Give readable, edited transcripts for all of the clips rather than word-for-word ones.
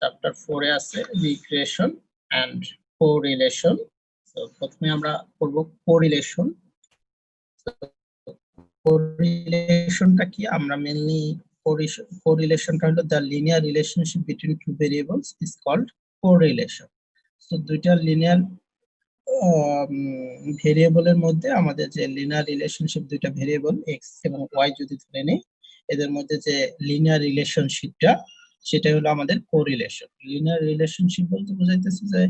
Chapter 4 এ আছে regression and correlation. তো প্রথমে আমরা পড়ব কোরিলেশন। কোরিলেশনটা কি? আমরা মেইনলি কোরিলেশনটা হলো the linear relationship between two variables is called correlation. তো দুইটা লিনিয়ার ভেরিয়েবলের মধ্যে আমাদের যে লিনিয়ার রিলেশনশিপ, দুইটা ভেরিয়েবল x এবং y যদি ধরে নেই, এদের মধ্যে যে লিনিয়ার রিলেশনশিপটা সেটা হলো আমাদের কোরিলেশন। লিনিয়ার রিলেশনশিপ বলতে বোঝাইতেছে যে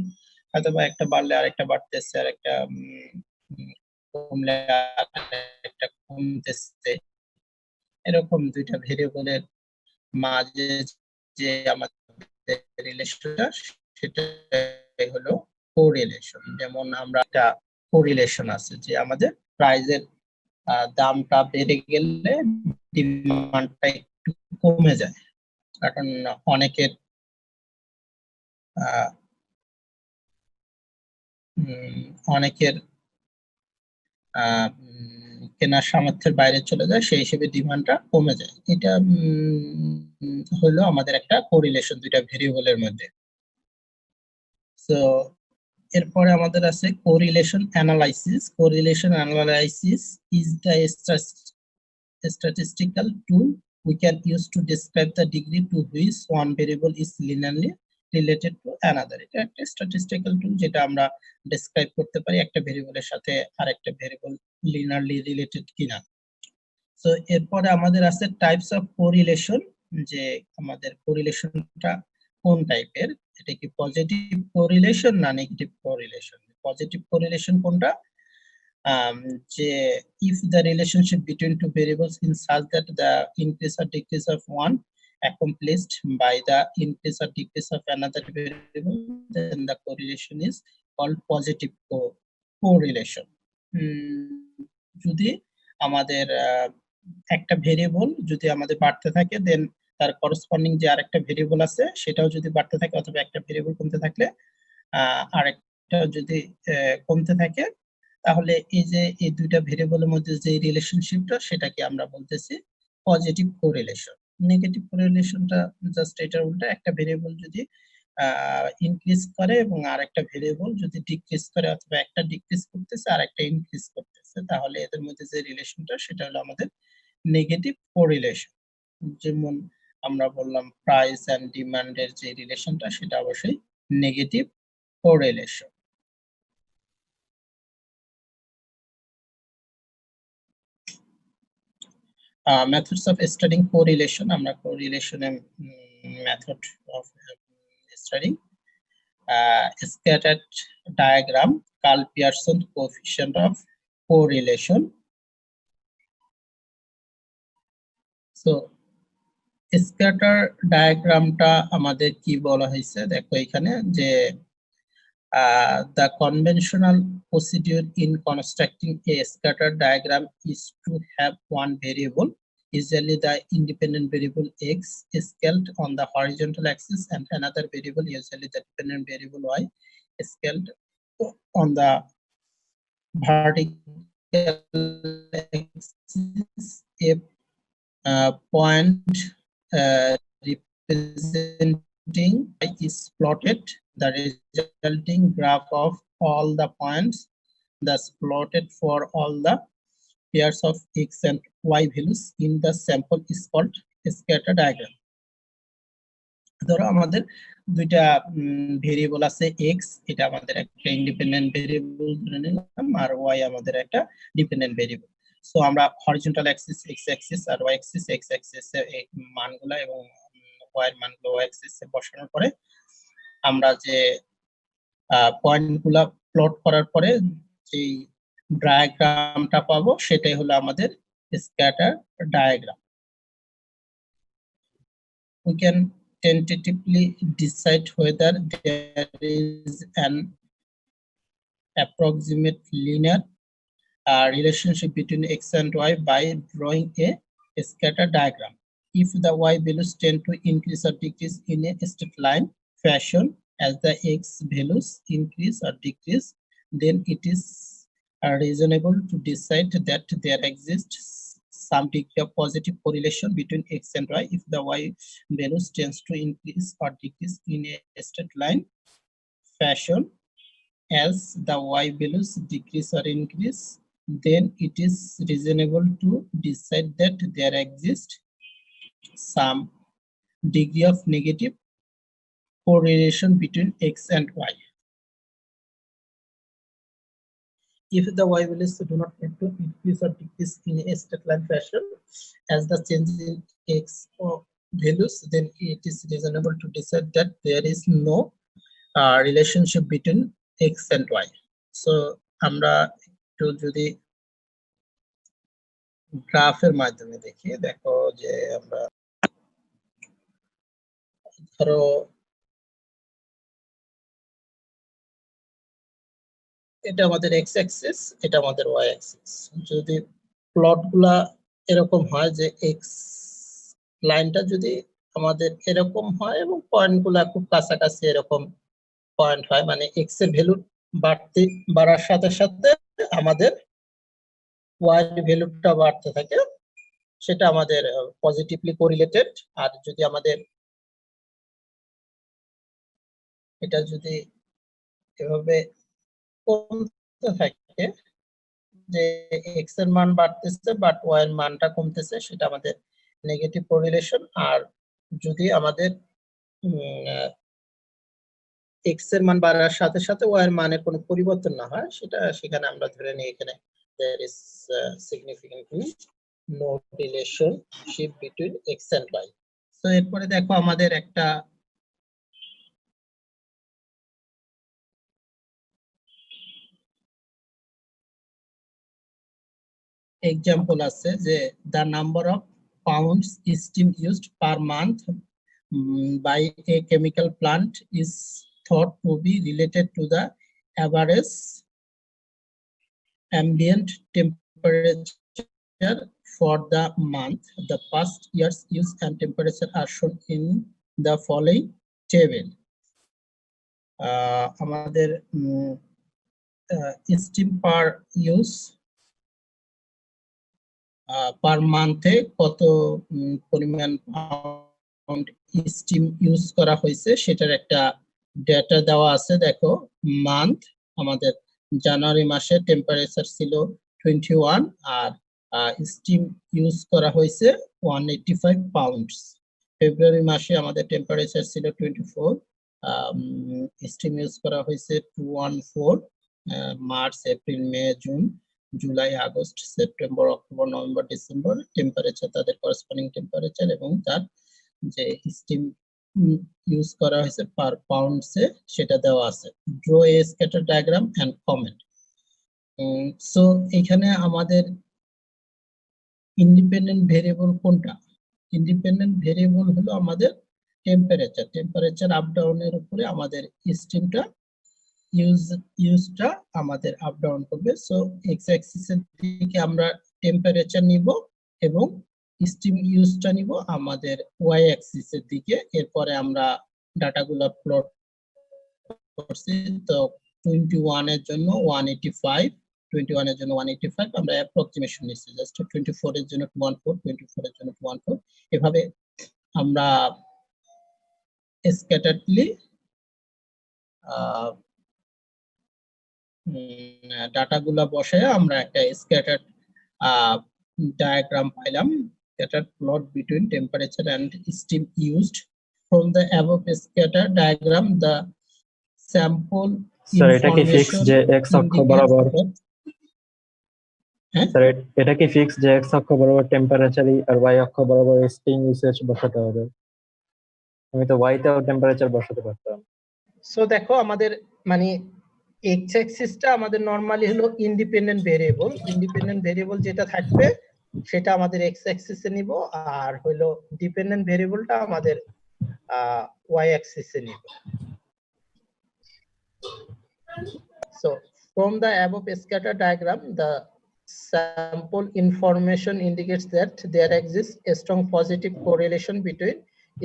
হয়তো বা একটা বাড়লে আরেকটা বাড়তেছে, আর একটা কমলে আরেকটা কমতেছে, এরকম দুইটা ভেরিয়েবলের মাঝে যে আমাদের রিলেশনটা সেটা হলো কোরিলেশন। যেমন আমরা একটা কোরিলেশন আছে যে আমাদের প্রাইজের দামটা বেড়ে গেলে ডিমান্ডটা একটু কমে যায়, কারণ অনেকের কেনার সামর্থ্যের বাইরে চলে যায়, সেই হিসেবে ডিমান্ডটা কমে যায়। এটা হলো আমাদের একটা কোরিলেশন দুইটা ভেরিয়েবলের মধ্যে। সো এরপরে আমাদের আছে correlation analysis. Correlation analysis is the statistical tool we can use to describe the degree to which one variable is linearly related to another. এটা একটা statistical tool যেটা আমরা ডেসক্রাইব করতে পারি একটা ভেরিয়েবলের সাথে আরেকটা ভেরিয়েবল লিনিয়ারলি রিলেটেড কিনা। সো এরপরে আমাদের আছে টাইপস অফ কোরিলেশন, যে আমাদের কোরিলেশনটা কোন টাইপের, এটা কি পজিটিভ কোরিলেশন না নেগেটিভ কোরিলেশন। পজিটিভ কোরিলেশন কোনটা? যে if the relationship between two variables is such that the increase or decrease of one accomplished by the increase or decrease of another variable, then the correlation is called positive correlation. যদি আমাদের একটা variable যদি আমাদের বাড়তে থাকে, দেন তার corresponding যে আরেকটা ভেরিয়েবল আছে সেটাও যদি বাড়তে থাকে, অথবা একটা ভেরিয়েবল কমতে থাকলে আরেকটা যদি কমতে থাকে, তাহলে এই যে এই দুইটা ভেরিয়েবলের মধ্যে যে রিলেশনশিপটা সেটাকে আমরা বলতেছি পজিটিভ কোরিলেশন। নেগেটিভ কোরিলেশনটা জাস্ট এটার উল্টা, একটা ভেরিয়েবল যদি ইনক্রিজ করে এবং আরেকটা ভেরিয়েবল যদি ডিক্রিজ করে, অথবা একটা ডিক্রিজ করতেছে আর একটা ইনক্রিজ করতেছে, তাহলে এদের মধ্যে যে রিলেশনটা সেটা হলো আমাদের নেগেটিভ কোরিলেশন। যেমন আমরা বললাম প্রাইস এন্ড ডিমান্ডের যে রিলেশনটা সেটা অবশ্যই negative correlation. methods of studying correlation. আমরা correlation method of studying scattered diagram, Karl Pearson coefficient of correlation. So scatter diagramটা আমাদের কি বলা হয়েছে দেখো এখানে, যে the conventional procedure in constructing a scatter diagram is to have one variable, usually the independent variable x, scaled on the horizontal axis, and another variable, usually the dependent variable y, scaled on the vertical axis. A point representing y is plotted. The resulting graph of all the points thus plotted for all the pairs of x and y values in the sample is called scatter diagram. ধরো আমাদের দুইটা variable আছে x, এটা আমাদের একটা independent variable ধরে নিলাম, আর y আমাদের একটা ডিপেন্ডেন্ট ভেরিয়েবল। সো আমরা হরিজন্টাল অ্যাক্সিস x অ্যাক্সিস আর y অ্যাক্সিস x অ্যাক্সিস এর মানগুলো এবং y এর মানগুলো y অ্যাক্সিসে বসানোর পরে আমরা যে পয়েন্টগুলো প্লট করার পরে যে ডায়াগ্রামটা পাবো সেটাই হলো আমাদের scatter diagram. We can tentatively decide whether there is an approximate linear relationship between x and y by drawing a scatter diagram. If the y values tend to increase or decrease in a straight line fashion as the x values increase or decrease, then it is reasonable to decide that there exists some degree of positive correlation between x and y if the y values tends to increase or decrease in a straight line fashion. As the y values decrease or increase, then it is reasonable to decide that there exists some degree of negative correlation between x and y. If the y values do not tend to increase or decrease in a straight line fashion as the change in x values, then it is reasonable to decide that there is no relationship between x and y. So আমরা একটু যদি গ্রাফের মাধ্যমে দেখি, দেখো যে আমরা ধরো এটা আমাদের এক্স অ্যাক্সিস, এটা আমাদের ওয়াই অ্যাক্সিস। যদি প্লটগুলা এরকম হয় যে এক্স লাইনটা যদি আমাদের এরকম হয় এবং পয়েন্টগুলা খুব কাছাকাছি এরকম পয়েন্ট হয়, মানে এক্স এর ভ্যালু বাড়ার সাথে সাথে আমাদের ওয়াই ভ্যালুটা বাড়তে থাকে, সেটা আমাদের পজিটিভলি কোরিলেটেড। আর যদি আমাদের এটা যদি এভাবে কমতে থাকে যে এক্স এর মান বাড়তেছে বাট ওয়াই এর মানটা কমতেছে, সেটা আমাদের নেগেটিভ কোরিলেশন। আর যদি আমাদের এক্স এর মান বাড়ার সাথে সাথে ওয়াই এর মানের কোনো পরিবর্তন না হয়, সেখানে আমরা ধরে নিই এখানে there is significantly no relationship between x and y. তো এরপরে দেখো আমাদের একটা এক্সাম্পল আছে যে the number of pounds steam used per month by a chemical plant is thought to be related to the average ambient temperature for the month. The past year's use and temperature are shown in the following table. আমাদের steam per use পার মান্থে কত পরিমাণ pound steam use করা হয়েছে সেটার একটা data দেওয়া আছে। দেখো মান্থ আমাদের জানুয়ারি মাসে টেম্পারেচার ছিল 21 আর স্টিম ইউজ করা হয়েছে 185 পাউন্ডস। ফেব্রুয়ারি মাসে আমাদের টেম্পারেচার ছিল 24, স্টিম ইউজ করা হয়েছে 214, March April May June July August September October November December temperature তাদের করসপন্ডিং টেম্পারেচার এবং তার যে স্টিম ইউজ করা হয়েছে পার পাউন্ডসে সেটা দেওয়া আছে। Draw a scatter diagram and comment. So এখানে আমাদের ইন্ডিপেন্ডেন্ট ভেরিয়েবল কোনটা? ইন্ডিপেন্ডেন্ট ভেরিয়েবল হলো আমাদের টেম্পারেচার আপ ডাউনের উপরে আমাদের স্টিমটা ইউজটা আমাদের আপ ডাউন করবে। সো এক্স অ্যাক্সিসের দিকে আমরা টেম্পারেচার নিব এবং স্টিম ইউজটা নিব আমাদের ওয়াই অ্যাক্সিসের দিকে। এরপরে আমরা ডাটাগুলো প্লট করছি। তো 21 এর জন্য 185, 21 এর জন্য 185 আমরা অ্যাপ্রক্সিমেশন নিচ্ছি, জাস্ট 24 এর জন্য 214, 24 এর জন্য 214। এভাবে আমরা স্ক্যাটারলি ডাটাগুলা বসায় আমরা একটা স্ক্যাটার diagram পাইলাম, scattered plot between temperature and steam used. From the above scatter diagram, the sample sir এটা কি ফিক্স যে x অক্ষ বরাবর? স্যার এটা কি ফিক্স যে x অক্ষ বরাবর টেম্পারেচার আর y অক্ষ বরাবর স্টিম ইউসেজ বসাতে হবে? আমি তো y তেও টেম্পারেচার বসাতে পারতাম। সো দেখো আমাদের মানে এক্স অ্যাক্সিসটা আমাদের নরমালি হলো ইন্ডিপেন্ডেন্ট ভেরিয়েবল যেটা থাকবে সেটা আমাদের এক্স অ্যাক্সিসে নিব, আর হলো ডিপেন্ডেন্ট ভেরিয়েবলটা আমাদের ওয়াই অ্যাক্সিসে নিব। So from the above scatter diagram, the sample information indicates that there exists a strong positive correlation between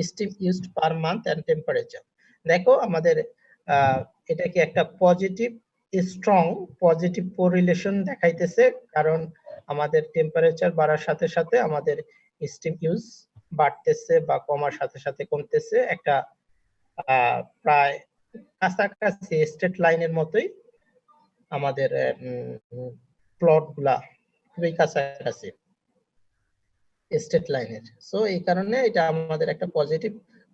steam used per month and temperature. দেখো আমাদের এটা কি একটা স্ট্রং পজিটিভ কোরিলেশন দেখাইতেছে, কারণ আমাদের টেম্পারেচার বাড়ার সাথে সাথে আমাদের স্টিম ইউজ বাড়তেছে বা কমার সাথে সাথে কমতেছে, একটা প্রায় কাছাকাছি স্ট্রেট লাইনের মতোই আমাদের প্লট গুলা খুবই কাছাকাছি স্ট্রেট লাইনের। সো এই কারণে এটা আমাদের একটা পজিটিভ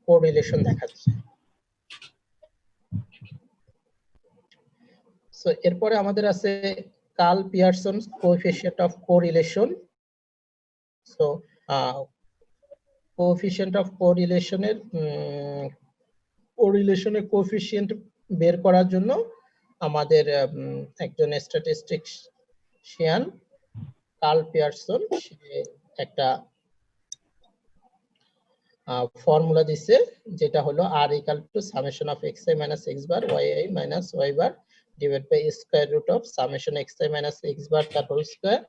কোরিলেশন দেখাচ্ছে। সো এরপরে আমাদের আছে Karl Pearson coefficient of correlation. So coefficient of কোরিলেশনের কোএফিসিয়েন্ট বের করার জন্য আমাদের একজন স্ট্যাটিস্টিশিয়ান কার্ল পিয়ারসন সে একটা ফর্মুলা দিছে, যেটা হলো r equal to summation of xi minus x bar yi minus y bar divided by square root of summation xi minus x bar তার whole square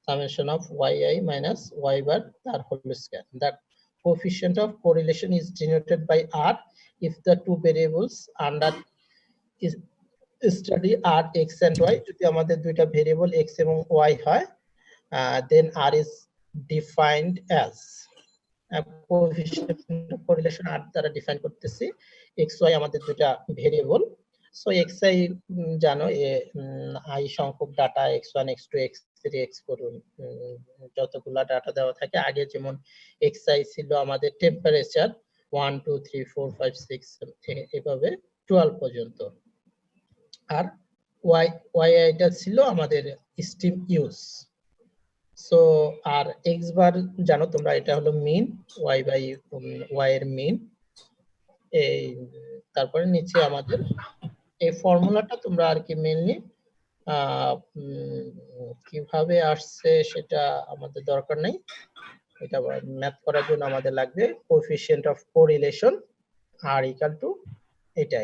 summation of yi minus y bar তার whole square. The coefficient of correlation is denoted by r if the two variables under study are x and y. যদি আমাদের দুইটা variable x এবং y হয়, then r is defined as coefficient of correlation r দ্বারা define করতেছি। xy আমাদের দুইটা variable. So xi জানো i সংখ্যক data x1 x2 x3 x4 যতগুলা ডাটা দেওয়া থাকে, আগে যেমন xi ছিল আমাদের টেম্পারেচার 1 2 3 4 5 6 এভাবে 12 পর্যন্ত, আর y এটা ছিল আমাদের স্টিম ইউজ। সো আর x বার জানো তোমরা, এটা হলো মিন, y বাই y এর মিন। এই তারপরে নিচে আমাদের এই ফর্মুলাটা তোমরা আর কি মেইনলি কিভাবে আসছে সেটা আমাদের দরকার নেই, এটা ম্যাথ করার জন্য আমাদের লাগবে coefficient of correlation r equal to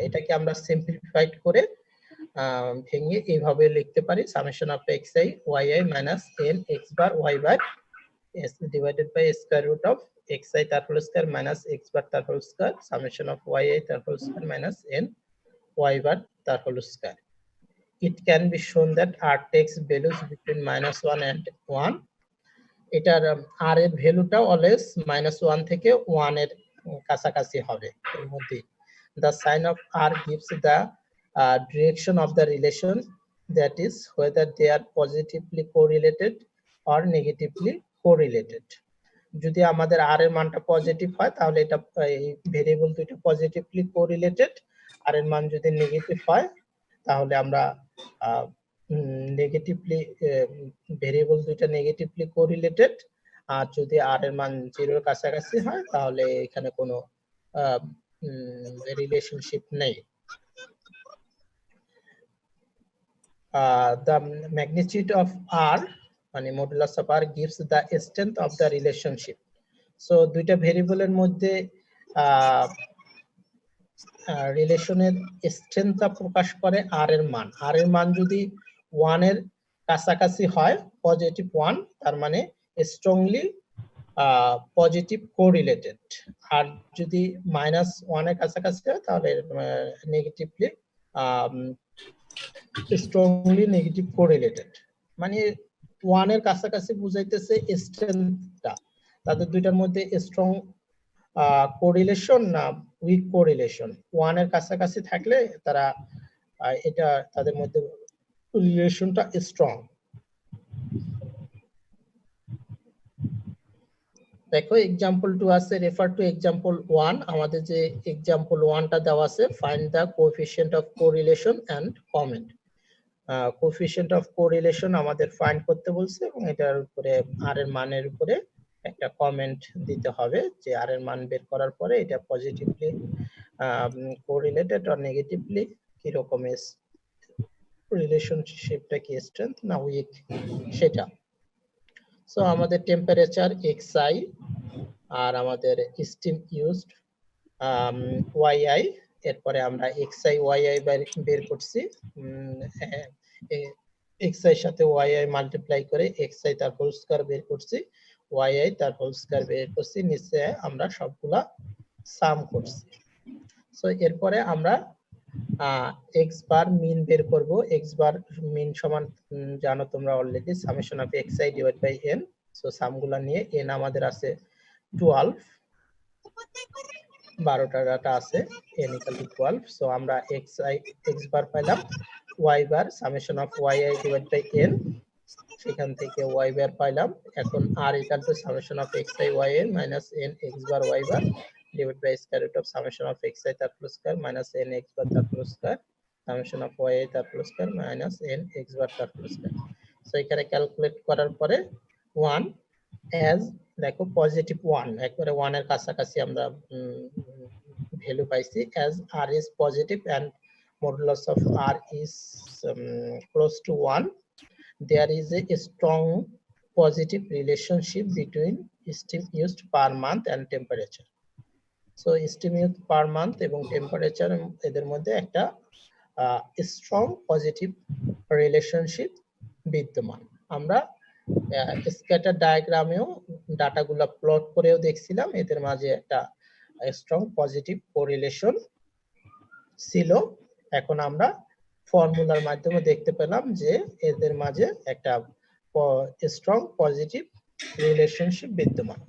এটাকে আমরা সিম্পলিফাইড করে ভেঙে এইভাবে লিখতে পারি, summation of xi yi minus n x bar y bar is divided by square root of xi তার whole square minus x bar তার whole square summation of yi তার whole square minus n y bar তার whole square. It can be shown that r takes values between -1 and 1. এটার r এর ভ্যালুটা always -1 থেকে 1 এর কাছাকাছি হবে এর মধ্যে। The sign of r gives the direction of the relation, that is whether they are positively correlated or negatively correlated. যদি আমাদের r এর মানটা পজিটিভ হয় তাহলে এটা এই ভেরিয়েবল দুটো পজিটিভলি কোরিলেটেড, r এর মান যদি নেগেটিভ হয় তাহলে আমরা নেগেটিভলি ভেরিয়েবল দুটো নেগেটিভলি কোরিলেটেড, আর যদি r এর মান 0 এর কাছাকাছি হয় তাহলে এখানে কোনো রিলেশনশিপ নেই। The magnitude of r মানে modulus of r gives the strength of the relationship. So দুইটা ভেরিয়েবলের মধ্যে রিলেশনের স্ট্রেংথটা প্রকাশ করে r এর মান। r এর মান যদি 1 এর কাছাকাছি হয়, পজিটিভ 1, তার মানে স্ট্রংলি পজিটিভ কোরিলেটেড, আর যদি -1 এর কাছাকাছি হয় তাহলে নেগেটিভলি স্ট্রংলি নেগেটিভ কোরিলেটেড। মানে 1 এর কাছাকাছি বুঝাইতেছে স্ট্রেংথটা, তাদের দুইটার মধ্যে স্ট্রং কোরিলেশন না উইক কোরিলেশন। 1 এর কাছাকাছি থাকলে তারা এটা তাদের মধ্যে রিলেশনটা স্ট্রং। দেখো এক্সাম্পল 2 আছে, রেফার টু এক্সাম্পল 1। আমাদের যে এক্সাম্পল 1টা দেওয়া আছে, find the coefficient of correlation and comment. Coefficient of correlation আমাদের ফাইন্ড করতে বলছে এবং এটার উপরে r এর মানের উপরে একটা কমেন্ট দিতে হবে যে r এর মান বের করার পরে এটা পজিটিভলি কোরিলেটেড আর নেগেটিভলি কি রকম রিলেশনশিপটা কি স্ট্রেংথ না উইক সেটা। সো আমাদের টেম্পারেচার xi আর আমাদের স্টিম ইউজড yi, এরপরে আমরা xi yi বের করছি, xi এর সাথে yi মাল্টিপ্লাই করে xi তার হোল স্কয়ার বের করছি, yi তার হোল স্কয়ার বের করছি, নিচে আমরা সবগুলা সাম করছি। সো এরপরে আমরা এক্স বার মিন বের করব। এক্স বার মিন সমান জানো তোমরা already summation of x i divide by n. So সামগুলা নিয়ে এন আমাদের আছে 12, 12টা ডাটা আছে, n ইকুয়াল টু 12। সো আমরা এক্স বার পাইলাম, y bar summation of y i divide by n, সেখান থেকে ওয়াই বার পাইলাম। এখন r equal to summation of x i y n minus n x bar y bar divide by square root of summation of x I তার whole square minus n x bar তার whole square summation of y i তার whole square minus n x bar তার whole square. So এখানে calculate করার পরে 1 as দেখো positive 1, একবারে 1 এর কাছাকাছি আমরা ভ্যালু পাইছি। As r is positive and modulus of r is close to 1, there is a strong positive relationship between steam used per month and temperature. So steam used per month এবং temperature এদের মধ্যে একটা strong positive relationship বিদ্যমান। আমরা scatter ডায়াগ্রামেও ডাটাগুলো plot করেও দেখছিলাম, এদের মাঝে একটা স্ট্রং পজিটিভ কোরিলেশন ছিল। এখন আমরা ফর্মুলার মাধ্যমে দেখতে পেলাম যে এদের মাঝে একটা স্ট্রং পজিটিভ রিলেশনশিপ বিদ্যমান।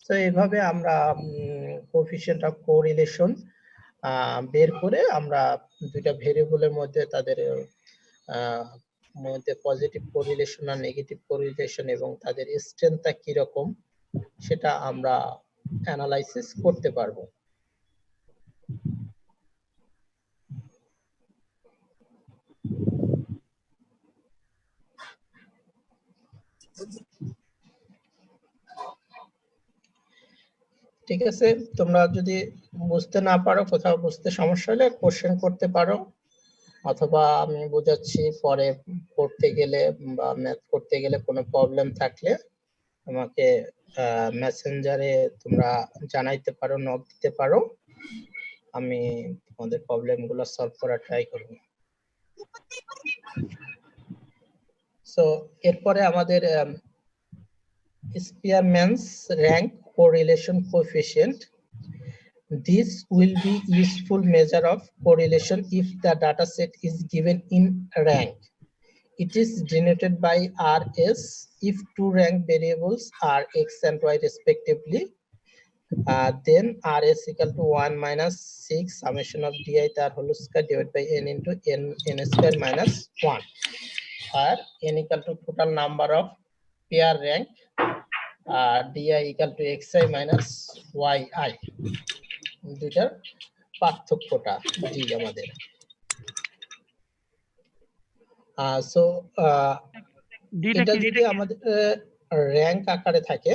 তো এইভাবে আমরা কোএফিশিয়েন্ট অফ কোরিলেশন বের করে আমরা দুইটা ভেরিয়েবলের মধ্যে তাদের মধ্যে পজিটিভ কোরিলেশন আর নেগেটিভ কোরিলেশন এবং তাদের স্ট্রেংথটা কি রকম সেটা আমরা অ্যানালাইসিস করতে পারবো। ঠিক আছে, তোমরা যদি বুঝতে না পারো, কোথাও বুঝতে সমস্যা হলে কোশ্চেন করতে পারো, অথবা আমি বোঝাচ্ছি পরে পড়তে গেলে বা ম্যাথ করতে গেলে কোনো প্রবলেম থাকলে আমাকে মেসেঞ্জারে তোমরা জানাইতে পারো, নক দিতে পারো, আমি তোমাদের প্রবলেমগুলো সলভ করার ট্রাই করব। সো এরপরে আমাদের Spearman's rank correlation coefficient. This will be useful measure of correlation if the data set is given in rank. It is denoted by RS if two rank variables are x and y respectively. Then RS equal to 1 minus 6 summation of di tar whole square divided by n into n square minus 1, or n equal to total number of pair rank di equal to xi minus yi, দুইটার পার্থক্যটা d আমাদের। So এটা যদি আমাদের rank আকারে থাকে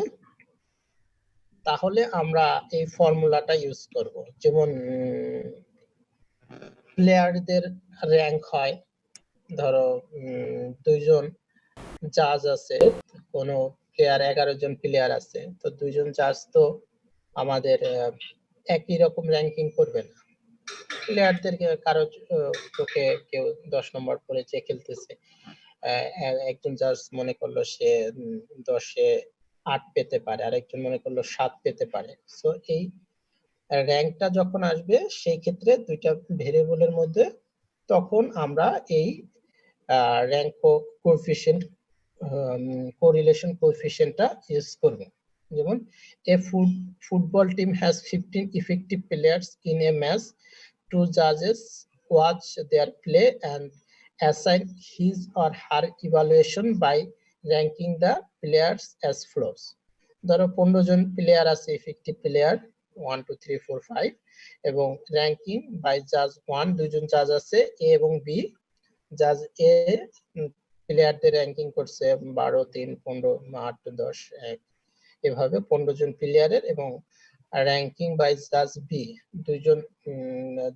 তাহলে আমরা এই ফর্মুলাটা ইউজ করব। যেমন প্লেয়ারদের র্যাঙ্ক হয়, ধরো দুইজন জাজ আছে, কোনো প্লেয়ার 11 জন প্লেয়ার আছে, তো দুইজন জাজ তো আমাদের একই রকম র্যাঙ্কিং করবে না। প্লেয়ারদেরকে কারো চোখে কেউ 10 নম্বর করে যে খেলতেছে, একজন জাজ মনে করলো সে 10-এ 8 পেতে পারে, আর একজন মনে করলো 7 পেতে পারে। সো এই র্যাঙ্কটা যখন আসবে সেই ক্ষেত্রে দুইটা ভেরিয়েবলের মধ্যে তখন আমরা এই র্যাঙ্ক কোএফিশিয়েন্ট কোরিলেশন কোএফিশিয়েন্টটা ইউজ করব। যেমন a football team has 15 effective players in a match. Two judges watch their play and assign his or her evaluation by ranking the players as follows. ধরো 15 জন প্লেয়ার আছে, effective player 1 2 3 4 5, এবং ranking by জাজ 1, দুইজন জাজ আছে এ এবং B. জাজ এ প্লেয়ারদের র্যাঙ্কিং করছে 12 3 15 8 10 1, এভাবে 15 জন প্লেয়ারের, এবং র্যাঙ্কিং বাই জাজ বি, দুইজন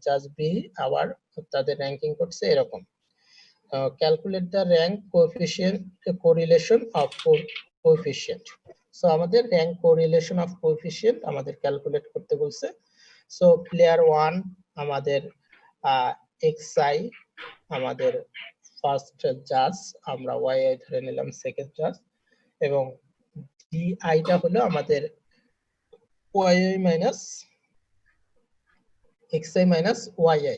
জাজ বি আবার তাদের র্যাঙ্কিং করছে এরকম। Calculate the rank coefficient correlation of coefficient. So আমাদের র্যাঙ্ক কোরিলেশন অফ কোএফিশিয়েন্ট আমাদের ক্যালকুলেট করতে বলছে। সো প্লেয়ার 1 আমাদের xi আমাদের ফার্স্ট জাজ, আমরা yi ধরে নিলাম সেকেন্ড জাজ, এবং di টা হলো আমাদের yi minus xi minus yi,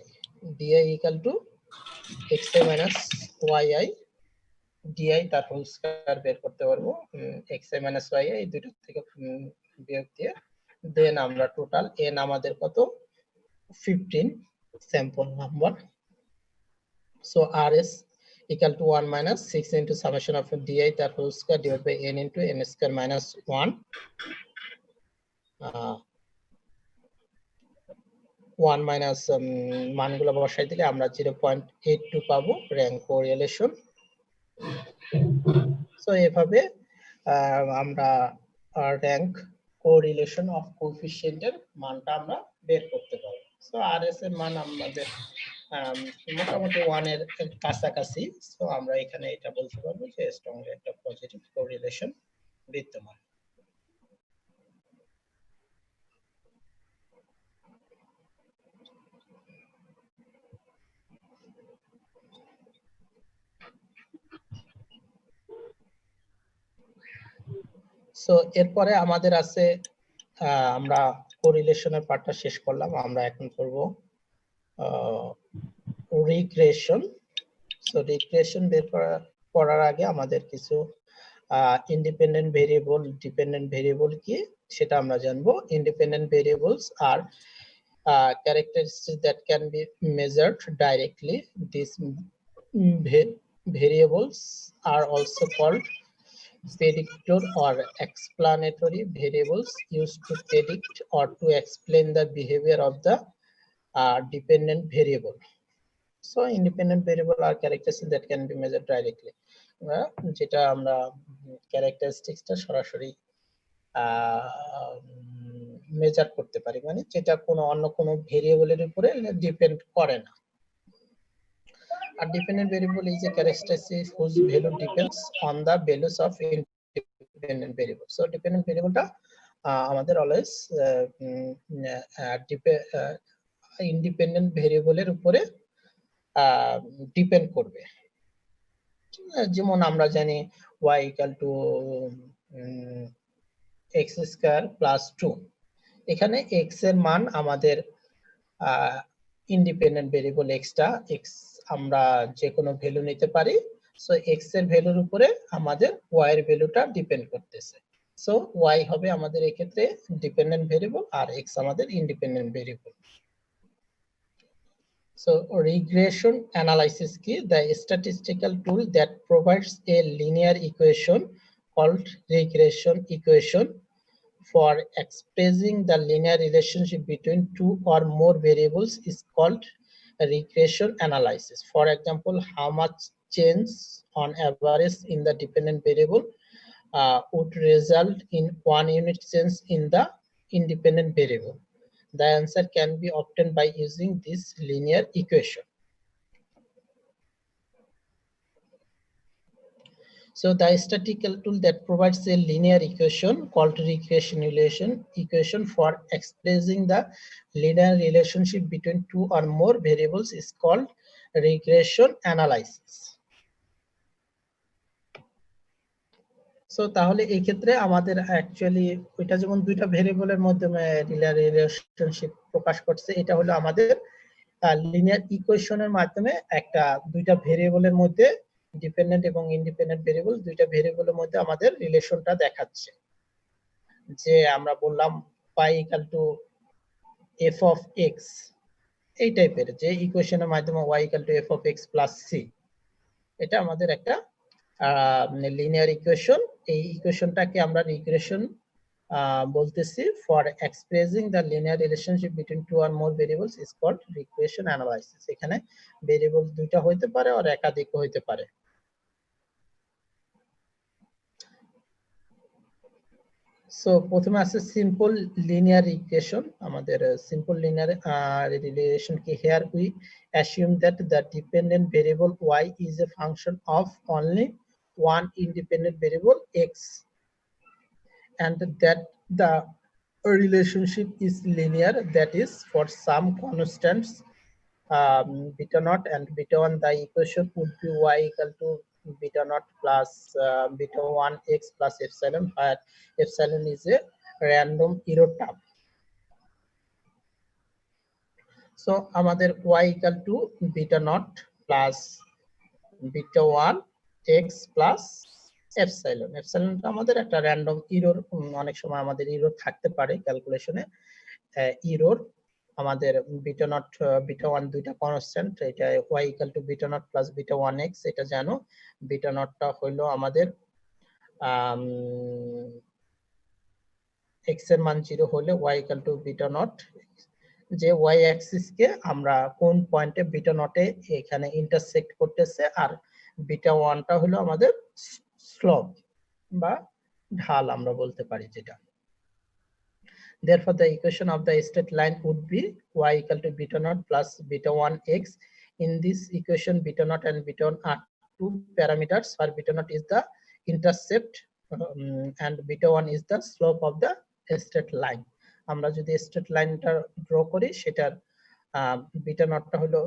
di equal to xi minus yi di তার হোল স্কয়ার বের করতে পারবো, xi minus yi এই দুটো থেকে বিয়োগ দিয়ে, দেন আমরা টোটাল n আমাদের কত 15 sample number. So rs equal to 1 minus 6 into summation of di তার whole square divided by n into n square minus 1, 1 minus মানগুলো বসাই দিলে আমরা 0.82 পাবো র্যাঙ্ক কোরিলেশন। সো এভাবে আমরা র্যাঙ্ক কোরিলেশন অফ কোএফিশিয়েন্টের মানটা আমরা বের করতে পারবো। সো আরএস এর মান আমাদের মোটামুটি 1 এর কাছাকাছি। সো আমরা এখানে এটা বলতে পারবো যে স্ট্রংলি একটা পজিটিভ কোরিলেশন বিদ্যমান। সো এরপরে আমাদের আছে আমরা কোরিলেশনের পার্টটা শেষ করলাম, আমরা এখন করব রিগ্রেশন। সো রিগ্রেশন বের করার আগে আমাদের কিছু ইন্ডিপেন্ডেন্ট ভেরিয়েবল, ডিপেন্ডেন্ট ভেরিয়েবল কি সেটা আমরা জানবো। Independent variables are characteristics that can be measured directly. These variables are also called predictor or explanatory variables used to predict or to explain the behavior of the dependent variable. So independent variable are characteristics that can be measured directly. যেটা আমরা ক্যারেক্টারিস্টিক্সটা সরাসরি measure করতে পারি, মানে যেটা কোনো অন্য কোনো ভেরিয়েবলের উপরে ডিপেন্ড করে না। A dependent variable is a characteristic whose value depends on the values of independent variable. So dependent variable টা আমাদের অলওয়েজ ইন্ডিপেন্ডেন্ট ভেরিয়েবলের উপরে ডিপেন্ড করবে। যেমন আমরা জানি y equal to x square plus 2, এখানে x এর মান আমাদের ইন্ডিপেন্ডেন্ট ভেরিয়েবল xটা, x আমরা যে কোনো ভ্যালু নিতে পারি। সো x এর ভ্যালুর উপরে আমাদের y এর ভ্যালুটা ডিপেন্ড করতেছে। সো y হবে আমাদের এই ক্ষেত্রে ডিপেন্ডেন্ট ভেরিয়েবল আর x আমাদের independent variable. So regression analysis key, the statistical tool that provides a linear equation called regression equation for expressing the linear relationship between two or more variables is called regression analysis. For example, how much change on average in the dependent variable would result in 1 unit change in the independent variable. The answer can be obtained by using this linear equation. So the statistical tool that provides a linear equation called regression equation for expressing the linear relationship between two or more variables is called regression analysis. So তাহলে এই ক্ষেত্রে আমাদের actually ওইটা যেমন দুইটা ভেরিয়েবলের মাধ্যমে linear relationship প্রকাশ করছে, এটা হলো আমাদের লিনিয়ার ইকুয়েশনের মাধ্যমে একটা দুইটা ভেরিয়েবলের মধ্যে ডিপেন্ডেন্ট এবং ইন্ডিপেন্ডেন্ট ভেরিয়েবল দুইটা ভেরিয়েবলের মধ্যে আমাদের রিলেশনটা দেখাচ্ছে। যে আমরা বললাম y equal to f of x, এই টাইপের যে ইকুয়েশনের মাধ্যমে y equal to f of x plus c, এটা আমাদের একটা লিনিয়ার ইকুয়েশন। এই ইকুয়েশনটাকে আমরা রিগ্রেশন বলতেছি। For expressing the linear relationship between two or more variables is called regression analysis. এখানে ভেরিয়েবল দুইটা হইতে পারে আর একাধিক হইতে পারে। সো প্রথমে আছে সিম্পল লিনিয়ার ইকুয়েশন। আমাদের সিম্পল লিনিয়ার রিলেশন কি, here we assume that the dependent variable y is a function of only one independent variable x, and that the relationship is linear, that is for some constants beta naught and beta 1 the equation would be y equal to beta naught plus beta 1 x plus epsilon, where epsilon is a random error term. So আমাদের y equal to beta nought plus beta 1 x plus epsilon. এপসাইলনটা আমাদের একটা random error, অনেক সময় আমাদের error থাকতে পারে ক্যালকুলেশনে। Error আমাদের বিটা নট বিটা 1 দুইটা কনস্ট্যান্ট, এটা y equal to beta nought plus beta 1 x, এটা জানো। বিটা নটটা হলো আমাদের x এর মান 0 হলে y equal to beta not, যে y অ্যাক্সিস কে আমরা কোন পয়েন্টে বিটা নটে এখানে ইন্টারসেক্ট করতেছে, আর বিটা 1টা হলো আমাদের স্লোপ বা ঢাল আমরা বলতে পারি যেটা। Therefore, the equation of the straight line would be y equal to beta naught plus beta 1 x. In this equation, beta naught and beta 1 are two parameters, where beta naught is the intercept and beta 1 is the slope of the straight line. আমরা যদি straight লাইনটা draw করি, সেটার beta নটটা হলো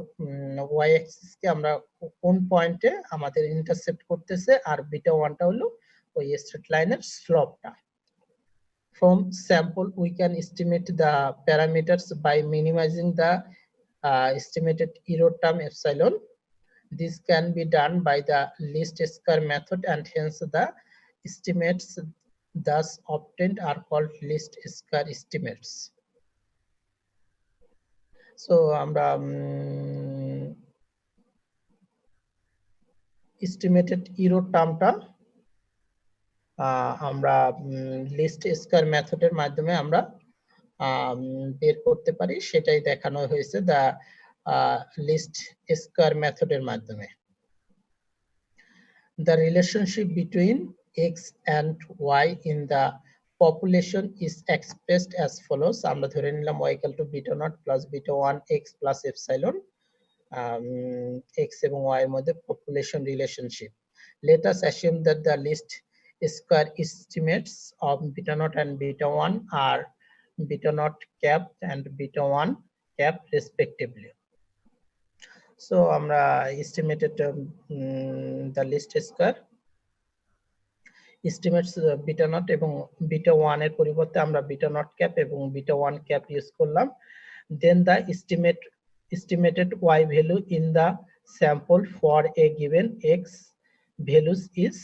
y Axis কে আমরা কোন পয়েন্টে আমাদের ইন্টারসেপ্ট করতেছে, আর বিটা 1টা হলো ওই স্ট্রেট লাইনের স্লোপটা। From sample, we can estimate the parameters by minimizing the estimated error term epsilon. This can be done by the least square method, and hence the estimates thus obtained are called least square estimates. So আমরা estimated error termটা আমরা list square মেথডের মাধ্যমে আমরা বের করতে পারি, সেটাই দেখানো হয়েছে দা লিস্ট স্কয়ার মেথডের মাধ্যমে। The relationship between x and y in the population is expressed as follows. আমরা ধরে নিলাম y equal to beta naught plus beta 1 x plus epsilon, x এবং y এর মধ্যে population relationship. Let us assume that the least square estimates of beta naught and beta 1 are beta naught cap and beta 1 cap respectively. So আমরা estimated the least square estimates beta naught এবং beta 1 এর পরিবর্তে আমরা beta naught cap এবং beta 1 cap use করলাম। Then the estimated y value in the sample for a given x values is,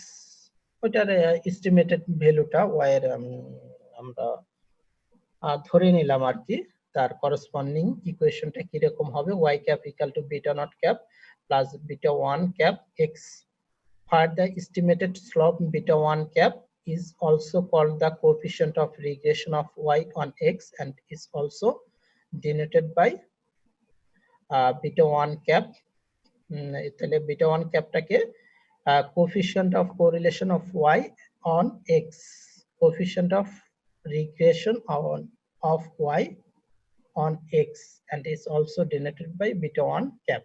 ওটার estimated ভ্যালুটা y এর আমরা ধরে নিলাম আর কি, তার করসপন্ডিং ইকুয়েশনটা কি রকম হবে, y cap equal to beta naught cap plus beta 1 cap x, where the estimated slope beta 1 cap is also called the coefficient of regression of y on x and is also denoted by beta 1 cap. তাহলে beta 1 capটাকে coefficient of correlation of y on x, coefficient of regression of y on x, and is also denoted by beta 1 cap.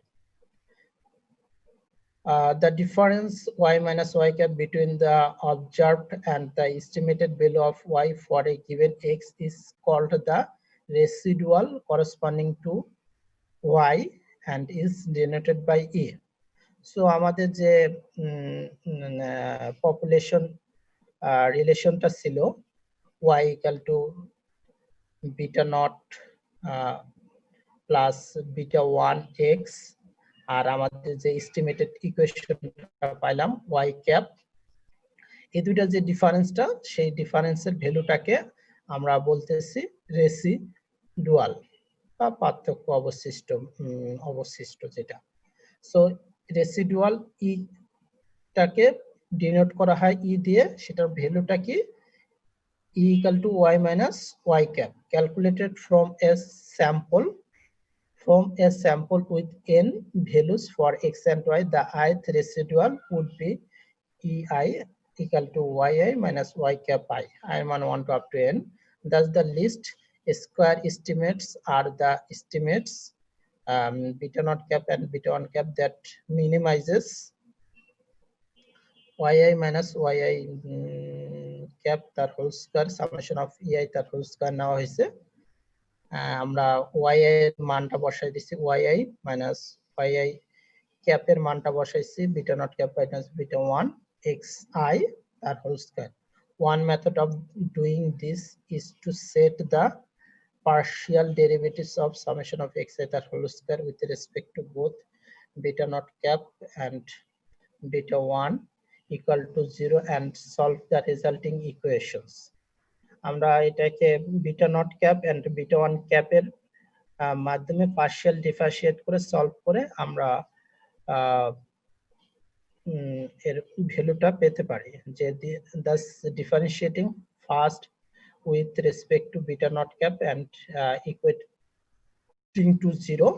The difference y minus y cap between the observed and the estimated value of y for a given x is called the residual corresponding to y and is denoted by e. So আমাদের যে population রিলেশনটা ছিল y equal to beta naught plus beta 1 x, আর আমাদের যে estimated ইকুয়েশনটা পাইলাম y cap, এই দুইটা যে ডিফারেন্সটা, সেই ডিফারেন্সের ভ্যালুটাকে আমরা বলতেছি রেসিডুয়াল বা পার্থক্য অবশিষ্ট যেটা। সো রেসিডুয়াল ই টাকে ডিনোট করা হয় ই দিয়ে, সেটার ভ্যালুটা কি e equal to y minus y cap calculated from a sample with n values for x and y. The ith residual would be ei equal to yi minus y cap I. I মান 1 to up to n. Thus the least square estimates are the estimates beta naught cap and beta 1 cap that minimizes yi minus yi cap তার whole square summation of ei তার whole square নেওয়া হয়েছে। আমরা yi এর মানটা বসাই দিছি yi minus yi cap এর মানটা বসাইছি beta naught cap minus beta 1 xi তার whole square. One method of doing this is to set the partial derivatives of summation of xi that whole square with respect to both beta naught cap and beta 1 equal to 0 and solve the resulting equations. আমরা এটাকে beta naught cap and beta 1 ক্যাপের মাধ্যমে partial differentiate করে solve করে আমরা এর ভ্যালুটা পেতে পারি যে thus differentiating first with respect to beta naught cap and equating to 0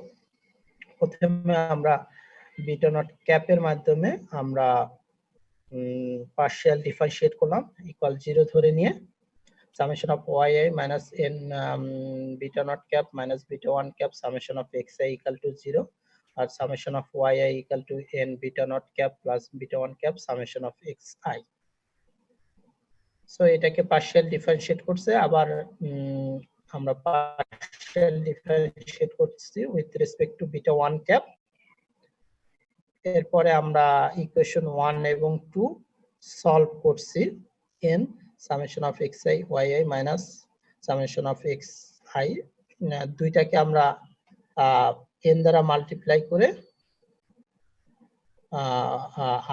প্রথমে আমরা বিটা নট ক্যাপের মাধ্যমে আমরা পার্শিয়াল ডিফারেন্সিয়েট করলাম ইকুয়াল 0 ধরে নিয়ে summation of yi minus n beta naught cap minus beta 1 cap summation of xi equal to 0 or summation of yi equal to n beta naught cap plus beta 1 cap summation of xi. So এটাকে partial differentiate করছে আবার আমরা partial differentiate করছি with respect to beta 1 cap এরপরে আমরা equation 1 এবং 2 solve করছি n summation of xi yi minus summation of xi দুইটাকে আমরা n দ্বারা মাল্টিপ্লাই করে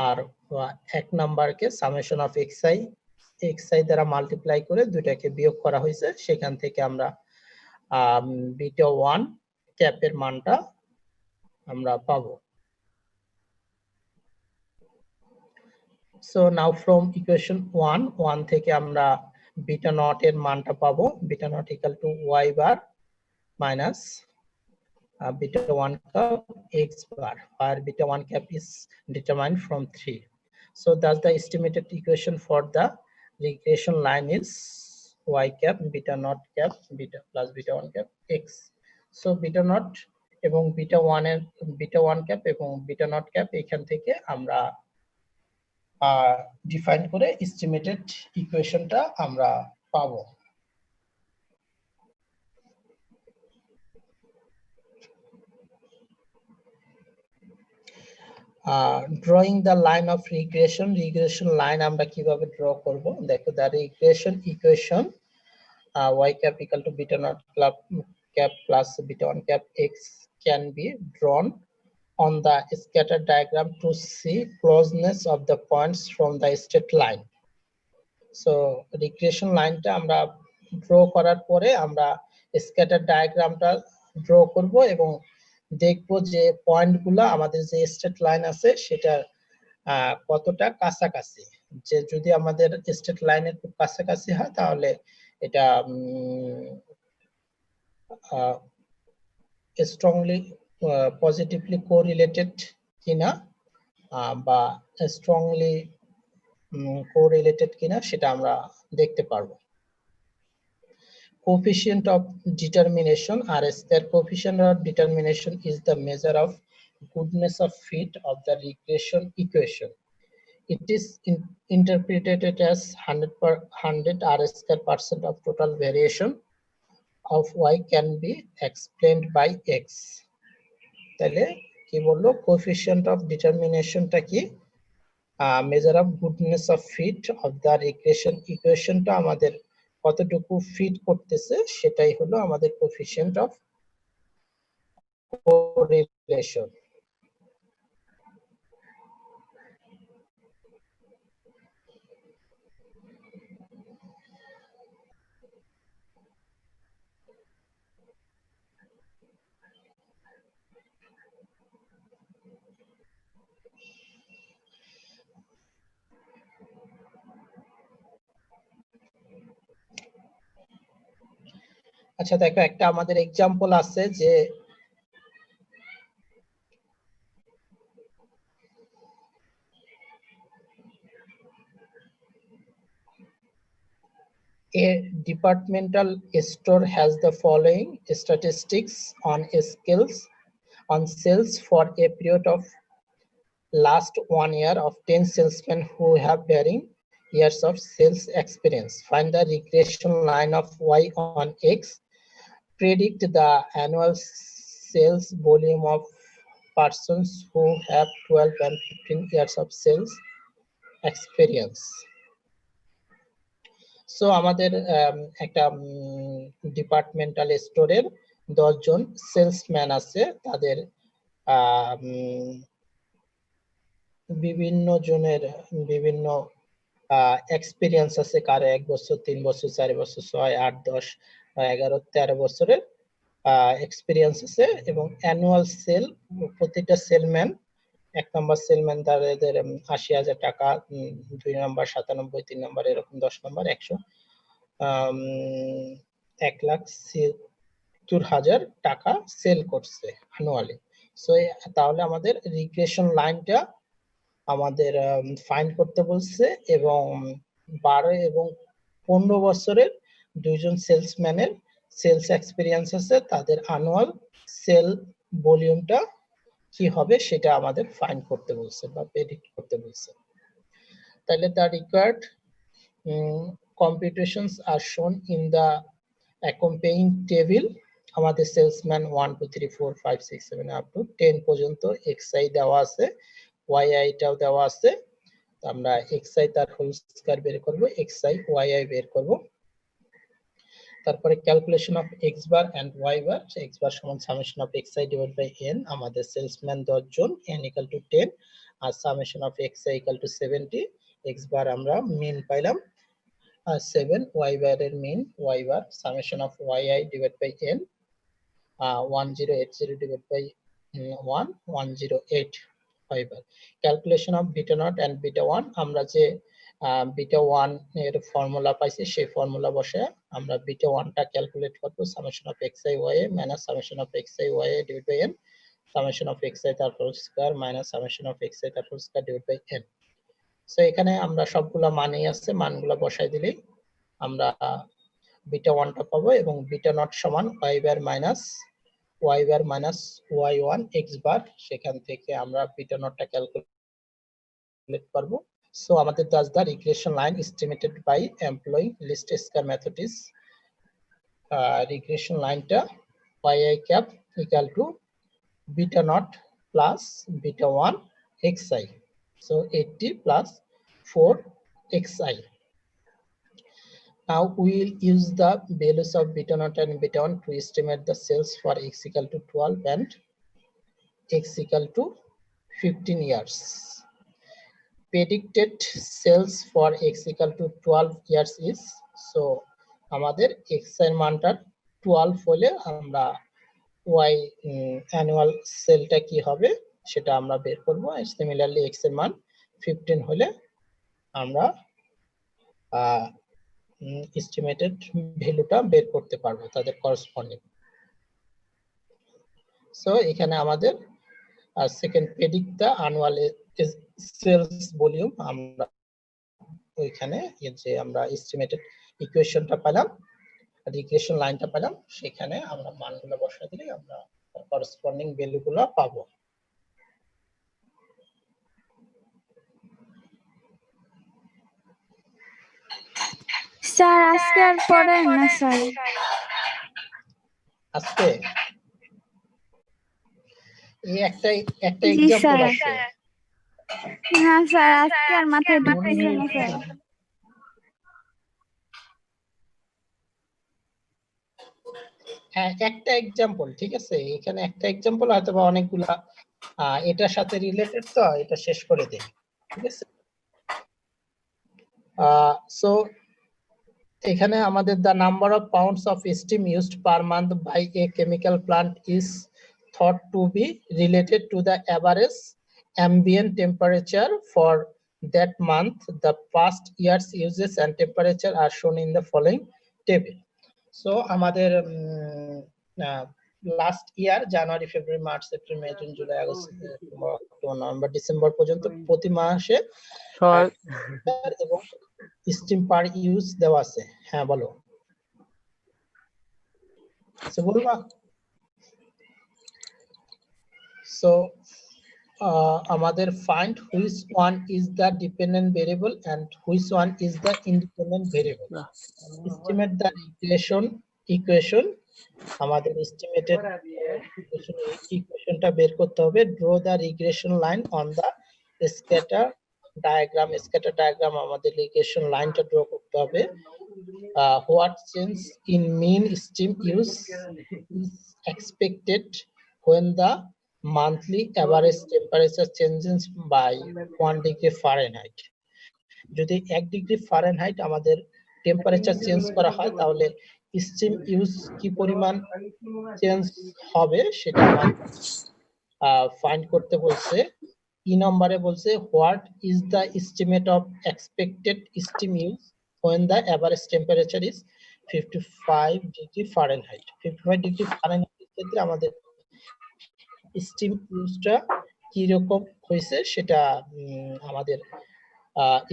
আর এক নাম্বারকে summation of xi দ্বারা মাল্টিপ্লাই করে দুইটাকে বিয়োগ করা হয়েছে সেখান থেকে আমরা বিটা 1 ক্যাপের মানটা আমরা পাবো। So now from equation 1 থেকে আমরা beta naught এর মানটা পাবো beta naught equal to y bar minus beta 1 cap x bar where beta 1 cap is determined from 3. So thus the estimated equation for the regression line is y cap beta naught cap beta plus beta 1 cap x. So beta naught এবং beta 1 এর beta 1 cap এবং beta naught cap এখান থেকে আমরা define করে estimated ইকুয়েশনটা আমরা পাবো। Drawing the line of regression line আমরা কিভাবে ড্র করব দেখো the regression equation y cap equal to beta naught cap plus beta 1 cap x can be drawn on the scatter diagram to see closeness of the points from the straight line. So regression line টা আমরা draw করার পরে আমরা scatter ডায়াগ্রামটা draw করব এবং দেখব যে পয়েন্টগুলো আমাদের যে স্ট্রেট লাইন আছে সেটা কতটা কাছাকাছি যে যদি আমাদের স্ট্রেট লাইনের খুব কাছাকাছি হয় তাহলে এটা স্ট্রংলি পজিটিভলি কোরিলেটেড কিনা বা স্ট্রংলি কোরিলেটেড কিনা সেটা আমরা দেখতে পারবো। Coefficient of determination R-square coefficient of determination is the measure of goodness of fit of the regression equation. It is interpreted as 100 R-square percent of total variation of y can be explained by x. তাহলে কি বললো coefficient of determination টা কি measure of goodness of fit of the regression equation টা আমাদের কতটুকু fit করতেছে সেটাই হলো আমাদের coefficient of correlation. আচ্ছা দেখো একটা আমাদের एग्जांपल আছে যে a departmental store has the following statistics on sales for a period of last 1 year of 10 salesmen who have varying years of sales experience. Find the regression line of y on x. Predict the annual sales volume of persons who have 12 and 15 years of sales experience. So আমাদের একটা departmental স্টোরের 10 জন salesman আছে, তাদের বিভিন্ন জনের বিভিন্ন experience আছে, কারো 1 বছর, 3 বছর, 4 বছর, 6, 8, 10, 11, 13 বছরের এক্সপিরিয়েন্স আছে। এবং অ্যানুয়াল সেল প্রতিটা সেলম্যান, 1 নম্বর সেলম্যান তাদের 80,000 টাকা, 2 নম্বর 97, 3 নম্বর এরকম 10 নম্বর 100, 1,70,000 টাকা সেল করছে অ্যানুয়ালি। সো তাহলে আমাদের রিগ্রেশন লাইনটা আমাদের ফাইন্ড করতে বলছে, এবং 12 এবং 15 বছরের 2 জন সেলসম্যানের সেলস এক্সপিরিয়েন্স আছে, তাদের অ্যানুয়াল সেল ভলিউমটা কি হবে সেটা আমাদের ফাইন্ড করতে বলছে বা প্রেডিক্ট করতে বলছে। তাহলে the required computations are shown in the accompanying table. আমাদের সেলসম্যান 1 2 3 4 5 6 7 আপ টু 10 পর্যন্ত xi দেওয়া আছে, yi টাও দেওয়া আছে। আমরা xi তার হোল স্কয়ার বের করব, xi yi বের করব। তারপরে calculation of x bar and y bar, x bar সমান summation of xi divide by n, আমাদের সেলসম্যান 10 জন, n ইকুয়াল টু 10, আর summation of xi equal to 70। x bar আমরা মিন পাইলাম 7, y বার এর mean, y bar summation of yi divide by n, 1080 divide by 1, 108 y bar. Calculation of beta naught and beta 1, আমরা যে beta 1 এর formula পাইছি সেই formula বসে আমরা বিটা 1 টা ক্যালকুলেট করব, summation of xi yi minus summation of xi yi divide by n, summation of xi তার whole square minus summation of xi তার whole square divide by n। So এখানে আমরা সবগুলা মানই আছে, মানগুলো বসাই দিলেই আমরা বিটা 1 টা পাবো, এবং বিটা নট সমান y bar minus y1 x বার, সেখান থেকে আমরা বিটা নটটা ক্যালকুলেট করব। সো আমাদের thus the regression line estimated by employing least square method is regression লাইনটা yi cap equal to beta naught plus beta 1 xi, so 80 plus 4 xi. Now we will use the values of beta naught and beta 1 to estimate the sales for x equal to 12 and x equal to 15 years. Predicted sales for x equal to 12 years is, so আমাদের x এর মানটা 12 হলে আমরা y annual সেলটা কি হবে সেটা আমরা বের করব। সিমিলারলি x এর মান 15 হলে আমরা এস্টিমেটেড ভ্যালুটা বের করতে পারবো তাদের করসপন্ডিং। সো এখানে আমাদের second predict the annual sales volume, আমরা ওইখানে যে আমরা এস্টিমেটেড ইকুয়েশনটা পেলাম, রিগ্রেশন লাইনটা পেলাম, সেখানে আমরা মানগুলো বসাই দিলে আমরা করসপন্ডিং ভ্যালুগুলো পাবো। স্যার আজকে আর পড়েন না স্যার। আজকে এই একটা জি एग्जांपल স্যার। আছে। হ্যাঁ স্যার, আজকে আর মাথায় ঢুকতেছে না স্যার। হ্যাঁ, একটা एग्जांपल, ঠিক আছে, এখানে একটা एग्जांपल হয়তো বা অনেকগুলা এটার সাথে রিলেটেড, তো এটা শেষ করে দেই, ঠিক আছে। সো এখানে আমাদের the number of pounds of steam used per month by a chemical plant is thought to be related to the average ambient temperature for that month. The past year's uses and temperature are shown in the following table. So আমাদের last year January, February, March, April, May, June, July, August, September, October, November, December পর্যন্ত প্রতি মাসে এবং steam পার use দেওয়া আছে। হ্যাঁ বলো, বলবা। সো আমাদের find which one is the dependent variable and which one is the independent variable. Estimate the equation, আমাদের এস্টিমেটেড ইকুয়েশনটা বের করতে হবে। Draw the regression line on the scatter diagram. Scatter diagram আমাদের রিগ্রেশন লাইনটা ড্র করতে হবে। what change in mean steam use is expected when the monthly average temperature changes by 1 degree Fahrenheit. যদি 1 ডিগ্রি ফারেনহাইট আমাদের temperature change করা হয় তাহলে steam use কি পরিমাণ চেঞ্জ হবে সেটা আমাদের ফাইন্ড করতে বলছে। ই নম্বরে বলছে what is the estimate of expected steam use when the average temperature is 55 degree Fahrenheit. 55 degree Fahrenheit এর ক্ষেত্রে আমাদের স্টিম ইউজটা কি রকম হয়েছে সেটা আমাদের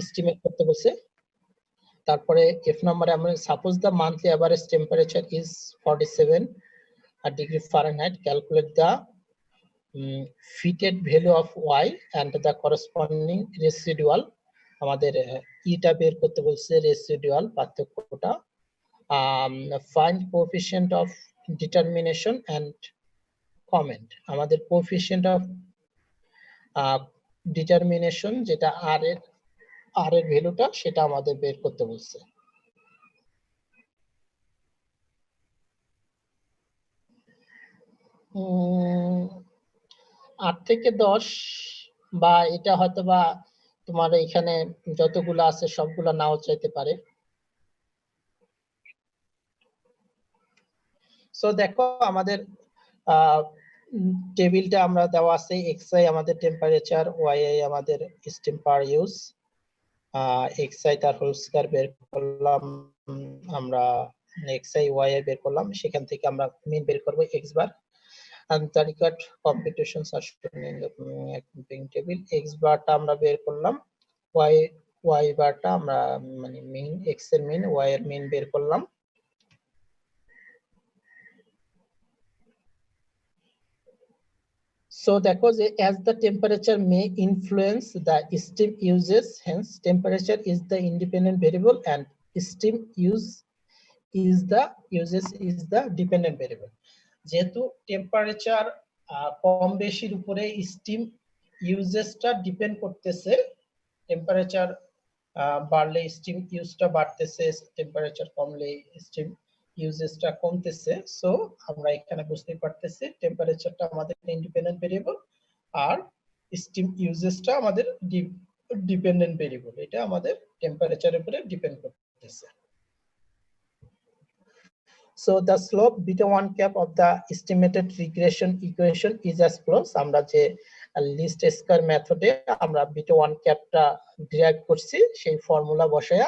এস্টিমেট করতে বলছে। তারপরে এফ নম্বরে আমরা suppose the monthly average temperature is 47 degree Fahrenheit, calculate the fitted value of y and the corresponding residual. আমাদের ইটা বের করতে বলছে, রেসিডুয়াল পার্থক্যটা। Find coefficient of determination and comment. আমাদের কোএফিসিয়েন্ট অফ ডিটারমিনেশন যেটা আর এর ভ্যালুটা সেটা আমাদের বের করতে বলছে। আট থেকে 10 বা এটা হয়তো বা তোমার এখানে যতগুলো আছে সবগুলো নাও চাইতে পারে। সো দেখো আমাদের টেবিলটা আমরা দেওয়া আছে, xi আমাদের টেম্পারেচার, yi আমাদের স্টিম পার ইউজ, xi তার হোল স্কয়ার বের করলাম আমরা, xi yi বের করলাম, সেখান থেকে আমরা মিন বের করব x bar. and the required computations are shown in the grouping table. x বারটা আমরা বের করলাম, y বারটা আমরা মানে মিন, x এর মিন, y এর মিন বের করলাম। So দেখো যে as the temperature may influence the steam uses, hence temperature is the independent variable and steam use is the dependent variable. যেহেতু টেম্পারেচার কম বেশির উপরে স্টিম ইউজেসটা ডিপেন্ড করতেছে, টেম্পারেচার বাড়লে স্টিম ইউজটা বাড়তেছে, টেম্পারেচার কমলে স্টিম ইউজেসটা কমতেছে। সো আমরা এখানে বুঝতে পারতেছি টেম্পারেচারটা আমাদের ইন্ডিপেন্ডেন্ট ভেরিয়েবল আর স্টিম ইউজেসটা আমাদের ডিপেন্ডেন্ট ভেরিয়েবল, এটা আমাদের টেম্পারেচারের উপরে ডিপেন্ড করতেছে। So the slope beta 1 cap of the estimated regression equation is as follows. আমরা যে লিস্ট স্কয়ার মেথডে আমরা বিটা 1 ক্যাপটা ডিরাইভ করছি সেই ফর্মুলা বসায়া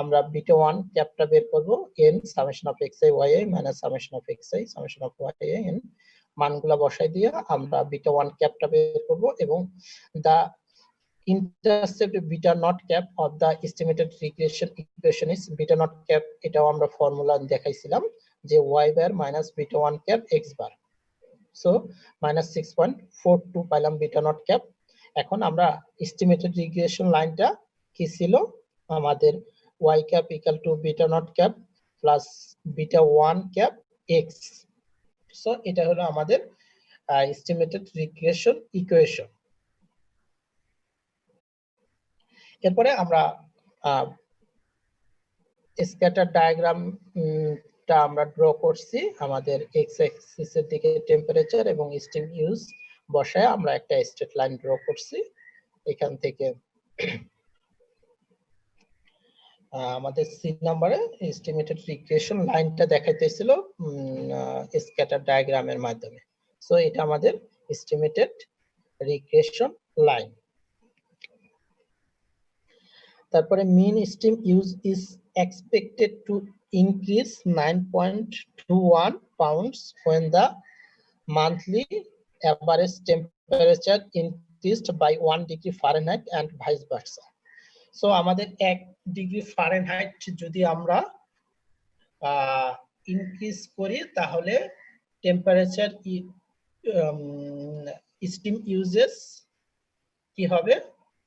আমরা বিটা 1 ক্যাপটা বের করব n summation of xi yi minus summation of xi summation of yi n মানগুলা বসাই দিয়ে আমরা বিটা 1 ক্যাপটা বের করব এবং the intercept beta naught cap of the estimated regression equation is beta naught cap, এটাও আমরা ফর্মুলা দেখাইছিলাম যে y বার minus beta 1 cap x বার, সো minus 6.42 পাইলাম beta naught cap। এখন আমরা estimated regression লাইনটা কি ছিল আমাদের y cap equal to beta naught cap plus beta 1 cap x, so এটা হলো আমাদের estimated regression equation। এরপরে আমরা স্ক্যাটার ডায়াগ্রামটা আমরা ড্র করছি, আমাদের এক্স অ্যাক্সিসের দিকে টেম্পারেচার এবং স্টিম ইউজ বসায় আমরা একটা স্ট্রেট লাইন ড্র করছি। এখান থেকে আমাদের সি নম্বরে এস্টিমেটেড রিগ্রেশন লাইনটা দেখাইতেছিল স্ক্যাটার ডায়াগ্রামের মাধ্যমে, সো এটা আমাদের এস্টিমেটেড রিগ্রেশন লাইন। তারপরে mean steam use is expected to increase 9.21 pounds when the monthly average temperature increased by 1 degree Fahrenheit and vice versa. So আমাদের 1 ডিগ্রি ফারেনহাইট যদি আমরা ইনক্রিজ করি তাহলে টেম্পারেচার স্টিম ইউজেস কি হবে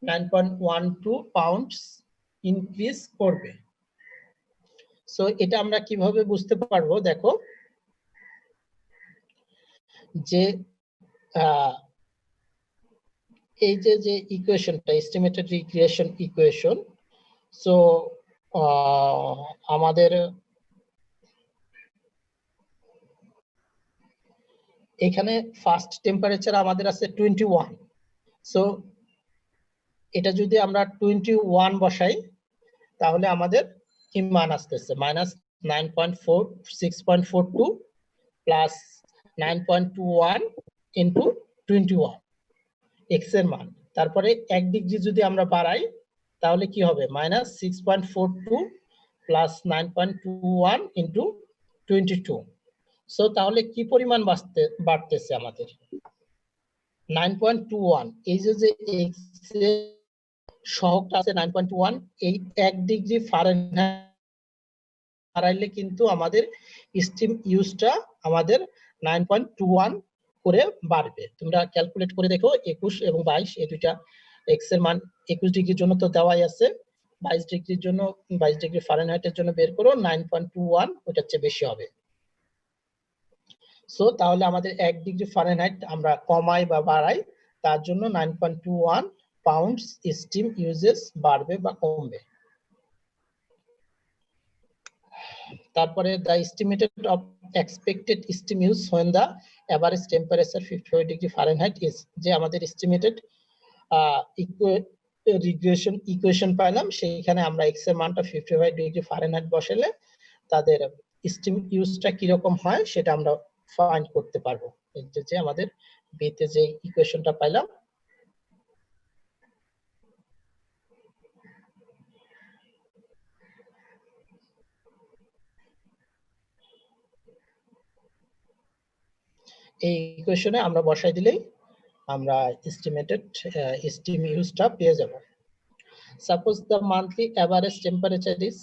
9.12 পাউন্ডস ইনক্রিজ করবে। So এটা আমরা কিভাবে বুঝতে পারবো, দেখো যে এই যে ইকুয়েশনটা এস্টিমেটেড রিগ্রেশন ইকুয়েশন, সো আমাদের এখানে ফার্স্ট টেম্পারেচার আমাদের আছে 21। সো এটা যদি আমরা 21 বসাই তাহলে আমাদের কি মান আসতেছে -9.6.42 প্লাস 9.21 ইন্টু 21 এক্স এর মান। তারপরে 1 ডিগ্রি যদি আমরা বাড়াই তাহলে কি হবে -6.42 প্লাস 9.21 ইন্টু 22। সো তাহলে কি পরিমাণ বাড়তেছে আমাদের 9.21। এই যে এক্স এর সহগটা আছে 9.21, এই 1 ডিগ্রি ফারেনহাইট বাড়াইলে কিন্তু আমাদের স্টিম ইউজটা আমাদের 9.21 করে বাড়বে। তোমরা ক্যালকুলেট করে দেখো 21 এবং 22 এই দুইটা এক্স এর মান 21 ডিগ্রির জন্য তো দেওয়াই আছে, 22 ডিগ্রির জন্য 22 ডিগ্রি ফারেনহাইটের জন্য বের করো 9.21 ওটার চেয়ে বেশি হবে। সো তাহলে আমাদের 1 ডিগ্রি ফারেনহাইট আমরা কমাই বা বাড়াই তার জন্য 9.21 পাউন্ডস স্টিম ইউজেস বাড়বে বা কমবে। তারপরে the estimated of expected steam use when the average temperature 55 degree Fahrenheit is, যে আমাদের estimated রিগ্রেশন ইকুয়েশন পাইলাম, সেইখানে আমরা x এর মানটা 55 ডিগ্রি ফারেনহাইট বসালে তাদের স্টিম ইউজটা কি রকম হয় সেটা আমরা ফাইন্ড করতে পারবো। এই যে আমাদের বিতে যে ইকুয়েশনটা পাইলাম এই ইকুয়েশনে আমরা বসাই দিলেই আমরা এস্টিমেটেড স্টিম ইউজটা পেয়ে যাব। Suppose the monthly average temperature is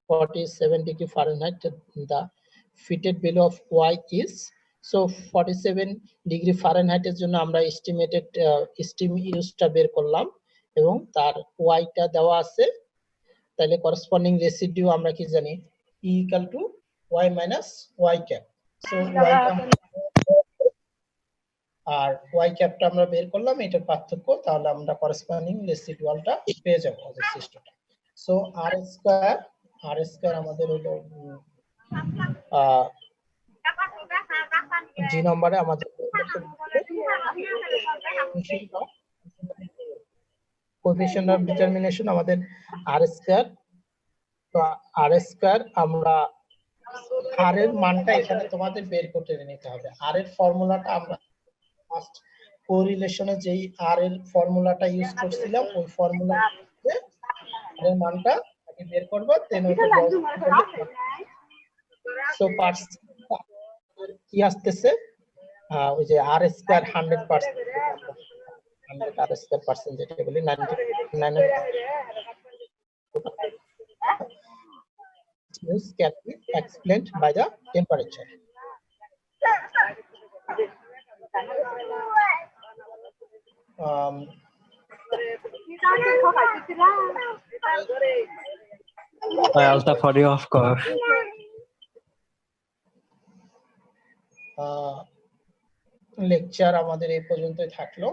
47 degree Fahrenheit, the fitted value of y is, so 47 degree ফারেনহাইটের জন্য আমরা এস্টিমেটেড স্টিম ইউজটা বের করলাম এবং তার ওয়াইটা দেওয়া আছে। তাহলে করসপন্ডিং রেসিডিউ আমরা কি জানি E equal to y minus y cap. So y আর y ক্যাপটা আমরা বের করলাম, এটার পার্থক্য, তাহলে আমরা করসপন্ডিং রেসিডুয়ালটা পেয়ে যাব অবশিষ্টটা। সো r স্কয়ার আমাদের হলো জি নম্বরে আমাদের কোএফিশিয়েন্ট অফ ডিটারমিনেশন আমাদের r স্কয়ার। তো r স্কয়ার আমরা r এর মানটা এখানে তোমাদের বের করতে নিতে হবে। r এর ফর্মুলাটা আমরা ফার্স্ট কোরিলেশনে যেই r এর ফর্মুলাটা ইউজ করছিলাম ওই ফর্মুলা এর মানটা আগে বের করব, দেন ওটা সো কি আসতেছে ওই যে r square 100% 100 r square percent যেটা বলি 99 is can be explained by the temperature. Alta for you, of course. Lecture আমাদের এই পর্যন্তই থাকলো।